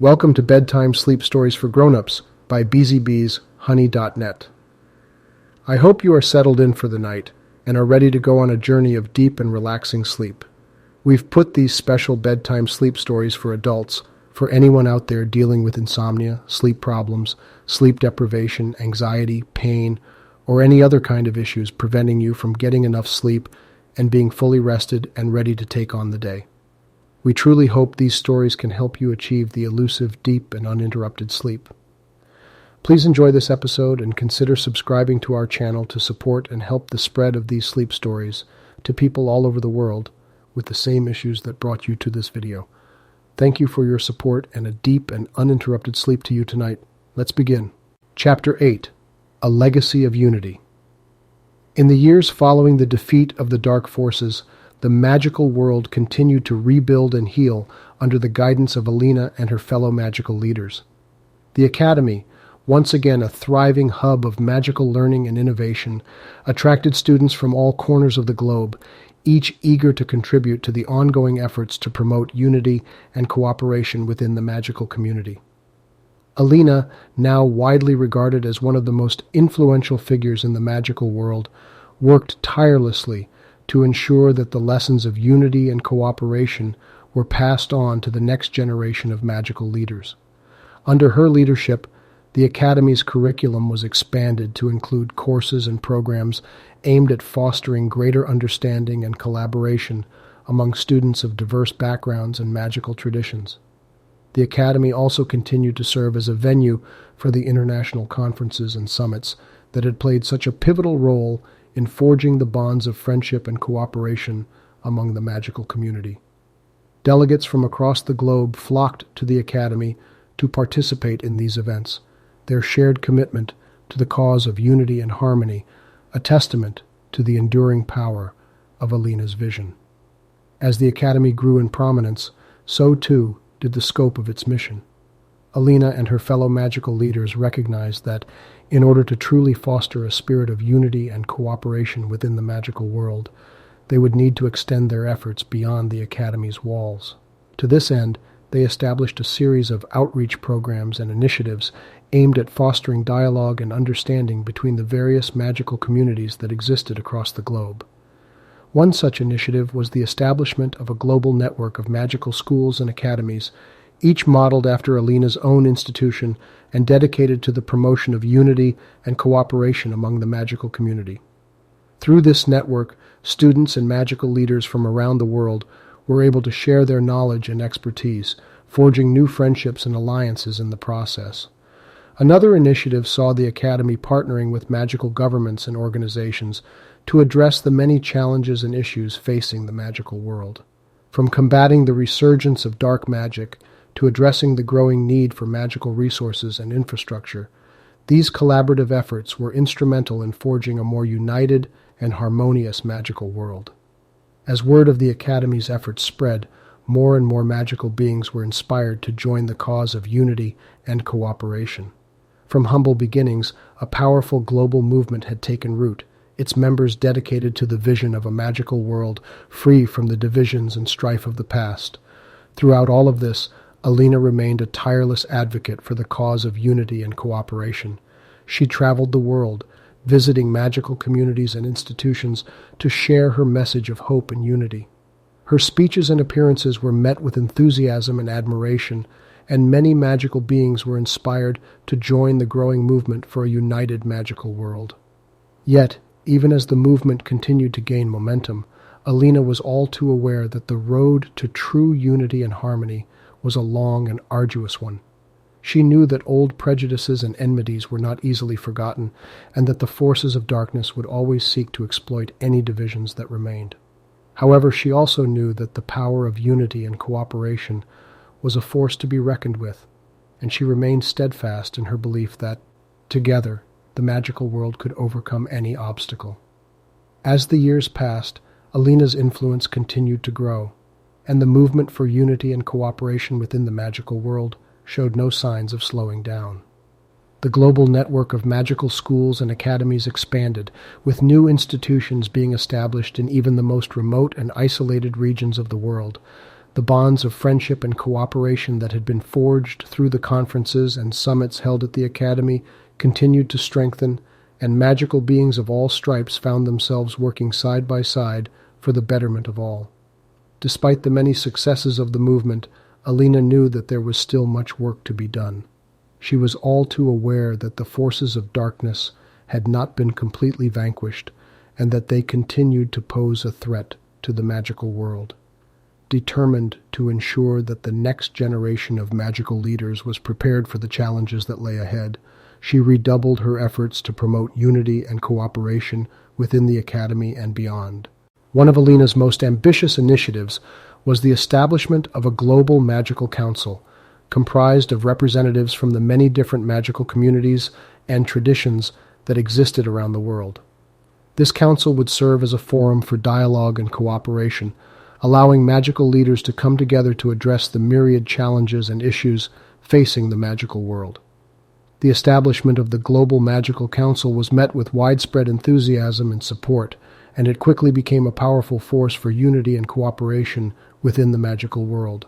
Welcome to Bedtime Sleep Stories for Grown-Ups by BZBeesHoney.net. I hope you are settled in for the night and are ready to go on a journey of deep and relaxing sleep. We've put these special bedtime sleep stories for adults for anyone out there dealing with insomnia, sleep problems, sleep deprivation, anxiety, pain, or any other kind of issues preventing you from getting enough sleep and being fully rested and ready to take on the day. We truly hope these stories can help you achieve the elusive, deep, and uninterrupted sleep. Please enjoy this episode and consider subscribing to our channel to support and help the spread of these sleep stories to people all over the world with the same issues that brought you to this video. Thank you for your support and a deep and uninterrupted sleep to you tonight. Let's begin. Chapter 8. A Legacy of Unity. In the years following the defeat of the dark forces, the magical world continued to rebuild and heal under the guidance of Alina and her fellow magical leaders. The Academy, once again a thriving hub of magical learning and innovation, attracted students from all corners of the globe, each eager to contribute to the ongoing efforts to promote unity and cooperation within the magical community. Alina, now widely regarded as one of the most influential figures in the magical world, worked tirelessly to ensure that the lessons of unity and cooperation were passed on to the next generation of magical leaders. Under her leadership, the Academy's curriculum was expanded to include courses and programs aimed at fostering greater understanding and collaboration among students of diverse backgrounds and magical traditions. The Academy also continued to serve as a venue for the international conferences and summits that had played such a pivotal role in forging the bonds of friendship and cooperation among the magical community. Delegates from across the globe flocked to the Academy to participate in these events, their shared commitment to the cause of unity and harmony, a testament to the enduring power of Alina's vision. As the Academy grew in prominence, so too did the scope of its mission. Alina and her fellow magical leaders recognized that in order to truly foster a spirit of unity and cooperation within the magical world, they would need to extend their efforts beyond the Academy's walls. To this end, they established a series of outreach programs and initiatives aimed at fostering dialogue and understanding between the various magical communities that existed across the globe. One such initiative was the establishment of a global network of magical schools and academies, each modeled after Alina's own institution and dedicated to the promotion of unity and cooperation among the magical community. Through this network, students and magical leaders from around the world were able to share their knowledge and expertise, forging new friendships and alliances in the process. Another initiative saw the Academy partnering with magical governments and organizations to address the many challenges and issues facing the magical world. From combating the resurgence of dark magic to addressing the growing need for magical resources and infrastructure, these collaborative efforts were instrumental in forging a more united and harmonious magical world. As word of the Academy's efforts spread, more and more magical beings were inspired to join the cause of unity and cooperation. From humble beginnings, a powerful global movement had taken root, its members dedicated to the vision of a magical world free from the divisions and strife of the past. Throughout all of this, Alina remained a tireless advocate for the cause of unity and cooperation. She traveled the world, visiting magical communities and institutions to share her message of hope and unity. Her speeches and appearances were met with enthusiasm and admiration, and many magical beings were inspired to join the growing movement for a united magical world. Yet, even as the movement continued to gain momentum, Alina was all too aware that the road to true unity and harmony was a long and arduous one. She knew that old prejudices and enmities were not easily forgotten, and that the forces of darkness would always seek to exploit any divisions that remained. However, she also knew that the power of unity and cooperation was a force to be reckoned with, and she remained steadfast in her belief that, together, the magical world could overcome any obstacle. As the years passed, Alina's influence continued to grow, and the movement for unity and cooperation within the magical world showed no signs of slowing down. The global network of magical schools and academies expanded, with new institutions being established in even the most remote and isolated regions of the world. The bonds of friendship and cooperation that had been forged through the conferences and summits held at the Academy continued to strengthen, and magical beings of all stripes found themselves working side by side for the betterment of all. Despite the many successes of the movement, Alina knew that there was still much work to be done. She was all too aware that the forces of darkness had not been completely vanquished, and that they continued to pose a threat to the magical world. Determined to ensure that the next generation of magical leaders was prepared for the challenges that lay ahead, she redoubled her efforts to promote unity and cooperation within the Academy and beyond. One of Alina's most ambitious initiatives was the establishment of a global magical council, comprised of representatives from the many different magical communities and traditions that existed around the world. This council would serve as a forum for dialogue and cooperation, allowing magical leaders to come together to address the myriad challenges and issues facing the magical world. The establishment of the Global Magical Council was met with widespread enthusiasm and support, and it quickly became a powerful force for unity and cooperation within the magical world.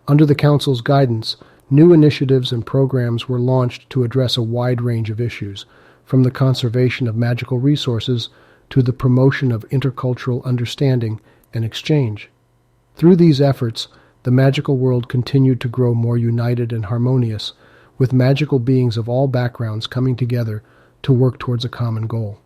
Under the Council's guidance, new initiatives and programs were launched to address a wide range of issues, from the conservation of magical resources to the promotion of intercultural understanding and exchange. Through these efforts, the magical world continued to grow more united and harmonious, with magical beings of all backgrounds coming together to work towards a common goal.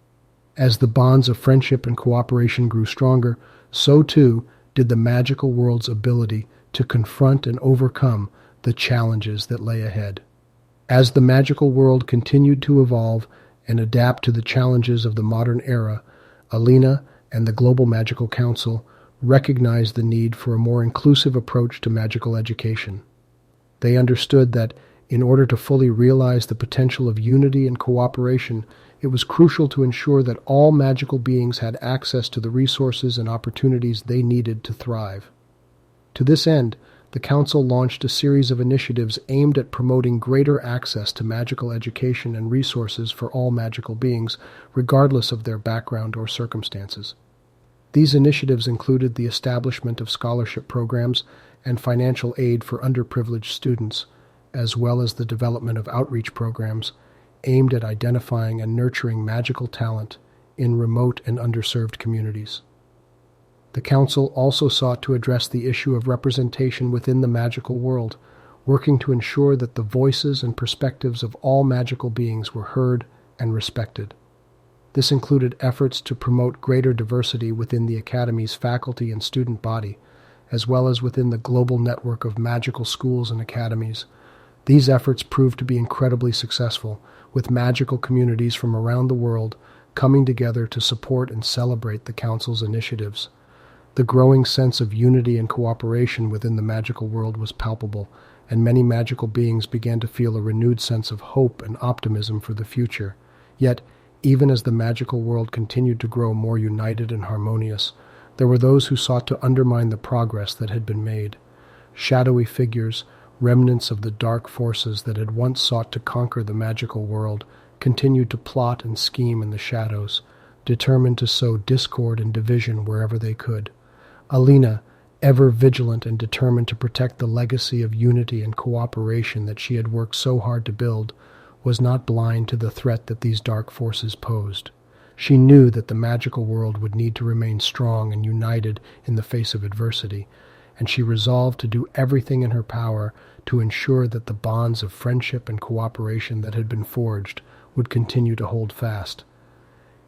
As the bonds of friendship and cooperation grew stronger, so too did the magical world's ability to confront and overcome the challenges that lay ahead. As the magical world continued to evolve and adapt to the challenges of the modern era, Alina and the Global Magical Council recognized the need for a more inclusive approach to magical education. They understood that in order to fully realize the potential of unity and cooperation, it was crucial to ensure that all magical beings had access to the resources and opportunities they needed to thrive. To this end, the Council launched a series of initiatives aimed at promoting greater access to magical education and resources for all magical beings, regardless of their background or circumstances. These initiatives included the establishment of scholarship programs and financial aid for underprivileged students, as well as the development of outreach programs aimed at identifying and nurturing magical talent in remote and underserved communities. The Council also sought to address the issue of representation within the magical world, working to ensure that the voices and perspectives of all magical beings were heard and respected. This included efforts to promote greater diversity within the Academy's faculty and student body, as well as within the global network of magical schools and academies. These efforts proved to be incredibly successful, with magical communities from around the world coming together to support and celebrate the Council's initiatives. The growing sense of unity and cooperation within the magical world was palpable, and many magical beings began to feel a renewed sense of hope and optimism for the future. Yet, even as the magical world continued to grow more united and harmonious, there were those who sought to undermine the progress that had been made. Shadowy figures, remnants of the dark forces that had once sought to conquer the magical world, continued to plot and scheme in the shadows, determined to sow discord and division wherever they could. Alina, ever vigilant and determined to protect the legacy of unity and cooperation that she had worked so hard to build, was not blind to the threat that these dark forces posed. She knew that the magical world would need to remain strong and united in the face of adversity, and she resolved to do everything in her power to ensure that the bonds of friendship and cooperation that had been forged would continue to hold fast.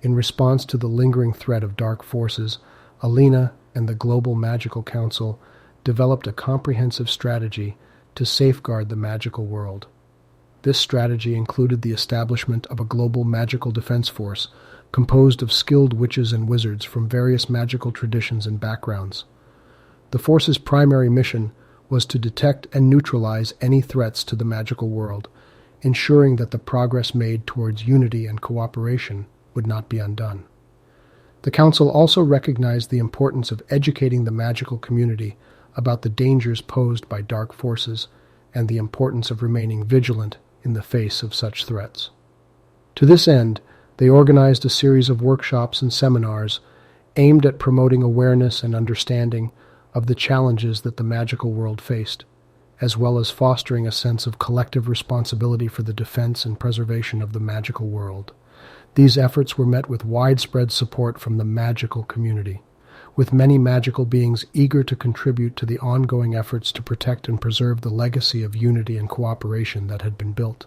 In response to the lingering threat of dark forces, Alina and the Global Magical Council developed a comprehensive strategy to safeguard the magical world. This strategy included the establishment of a global magical defense force composed of skilled witches and wizards from various magical traditions and backgrounds. The force's primary mission was to detect and neutralize any threats to the magical world, ensuring that the progress made towards unity and cooperation would not be undone. The Council also recognized the importance of educating the magical community about the dangers posed by dark forces and the importance of remaining vigilant in the face of such threats. To this end, they organized a series of workshops and seminars aimed at promoting awareness and understanding of the challenges that the magical world faced, as well as fostering a sense of collective responsibility for the defense and preservation of the magical world. These efforts were met with widespread support from the magical community, with many magical beings eager to contribute to the ongoing efforts to protect and preserve the legacy of unity and cooperation that had been built.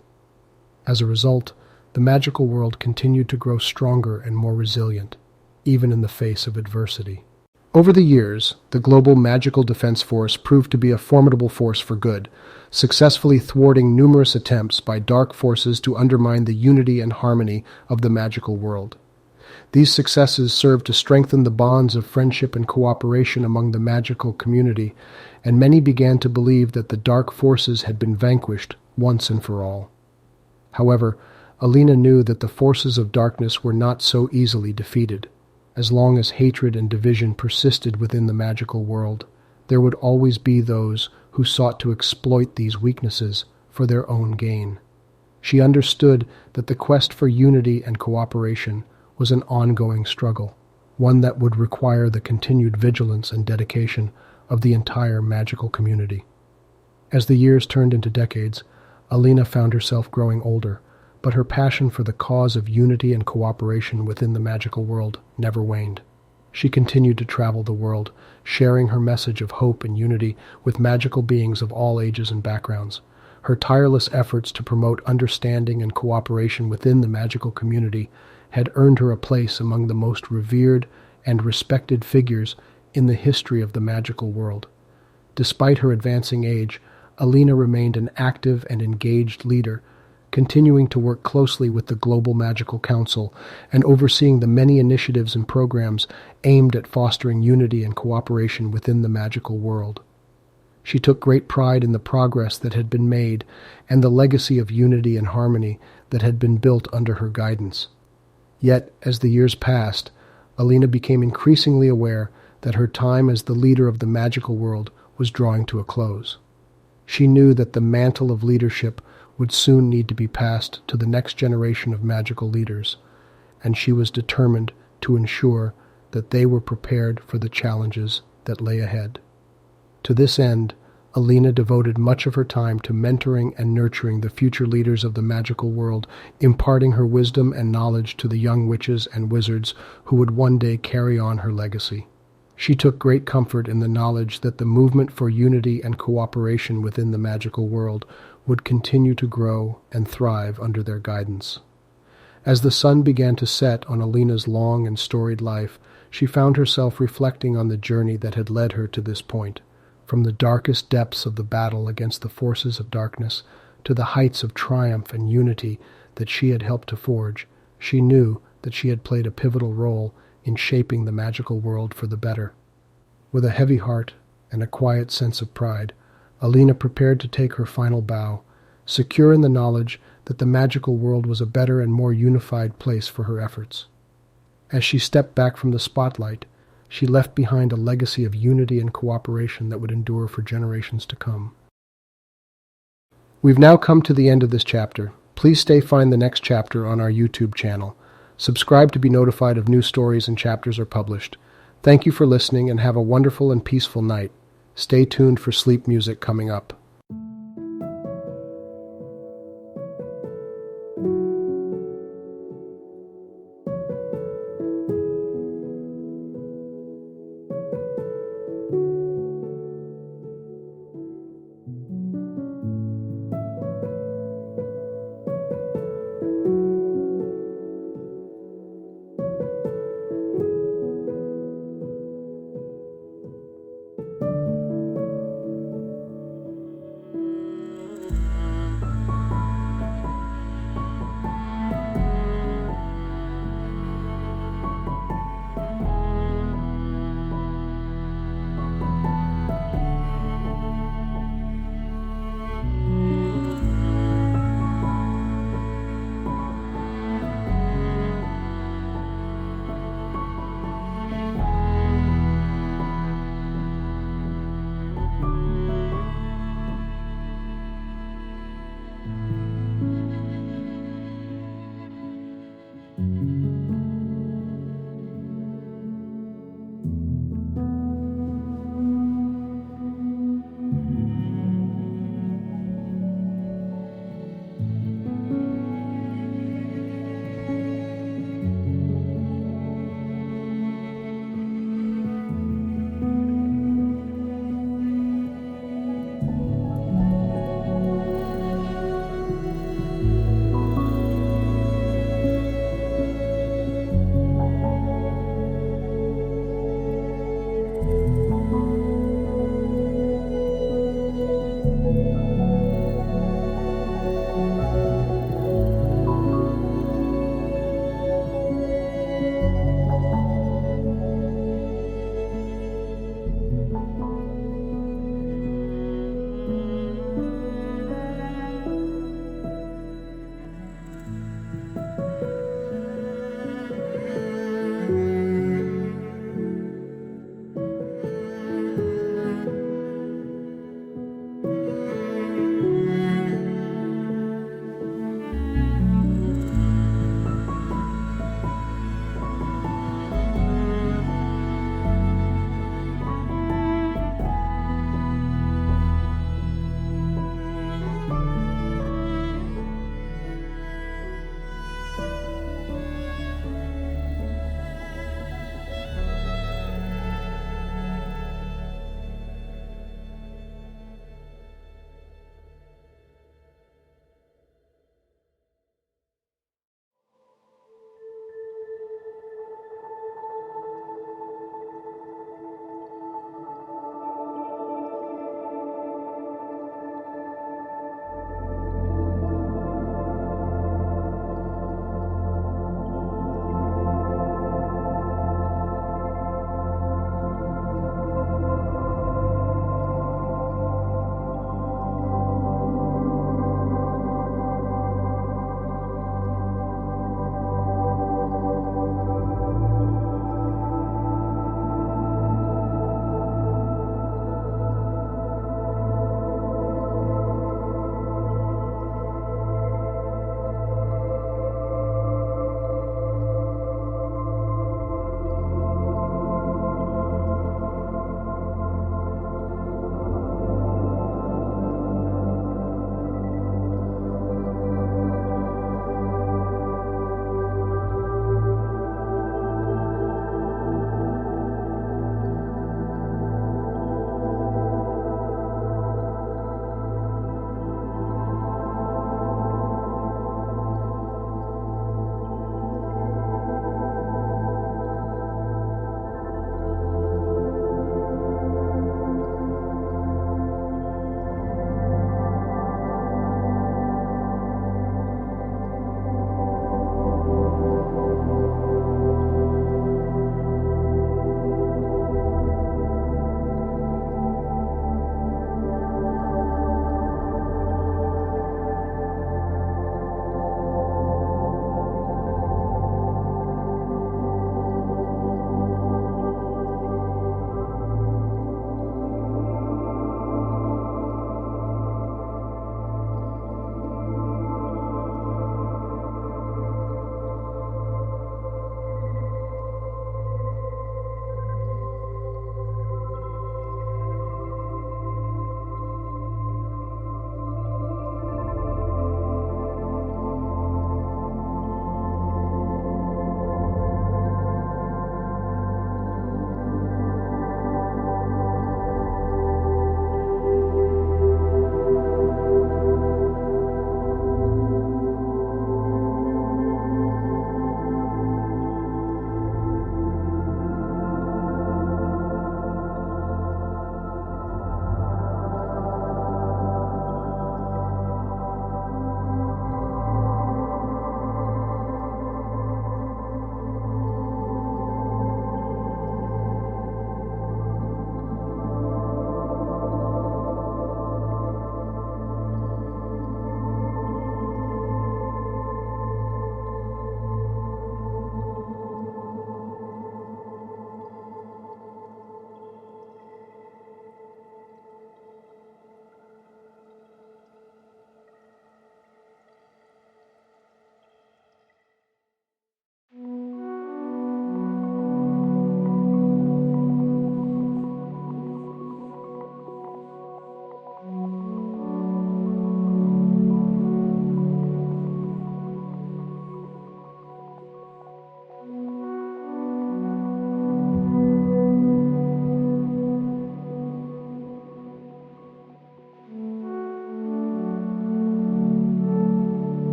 As a result, the magical world continued to grow stronger and more resilient, even in the face of adversity. Over the years, the global magical defense force proved to be a formidable force for good, successfully thwarting numerous attempts by dark forces to undermine the unity and harmony of the magical world. These successes served to strengthen the bonds of friendship and cooperation among the magical community, and many began to believe that the dark forces had been vanquished once and for all. However, Alina knew that the forces of darkness were not so easily defeated. As long as hatred and division persisted within the magical world, there would always be those who sought to exploit these weaknesses for their own gain. She understood that the quest for unity and cooperation was an ongoing struggle, one that would require the continued vigilance and dedication of the entire magical community. As the years turned into decades, Alina found herself growing older, but her passion for the cause of unity and cooperation within the magical world never waned. She continued to travel the world, sharing her message of hope and unity with magical beings of all ages and backgrounds. Her tireless efforts to promote understanding and cooperation within the magical community had earned her a place among the most revered and respected figures in the history of the magical world. Despite her advancing age, Alina remained an active and engaged leader, continuing to work closely with the Global Magical Council and overseeing the many initiatives and programs aimed at fostering unity and cooperation within the magical world. She took great pride in the progress that had been made and the legacy of unity and harmony that had been built under her guidance. Yet, as the years passed, Alina became increasingly aware that her time as the leader of the magical world was drawing to a close. She knew that the mantle of leadership would soon need to be passed to the next generation of magical leaders, and she was determined to ensure that they were prepared for the challenges that lay ahead. To this end, Alina devoted much of her time to mentoring and nurturing the future leaders of the magical world, imparting her wisdom and knowledge to the young witches and wizards who would one day carry on her legacy. She took great comfort in the knowledge that the movement for unity and cooperation within the magical world would continue to grow and thrive under their guidance. As the sun began to set on Alina's long and storied life, she found herself reflecting on the journey that had led her to this point. From the darkest depths of the battle against the forces of darkness to the heights of triumph and unity that she had helped to forge, she knew that she had played a pivotal role in shaping the magical world for the better. With a heavy heart and a quiet sense of pride, Alina prepared to take her final bow, secure in the knowledge that the magical world was a better and more unified place for her efforts. As she stepped back from the spotlight, she left behind a legacy of unity and cooperation that would endure for generations to come. We've now come to the end of this chapter. Please find the next chapter on our YouTube channel. Subscribe to be notified of new stories and chapters are published. Thank you for listening and have a wonderful and peaceful night. Stay tuned for sleep music coming up.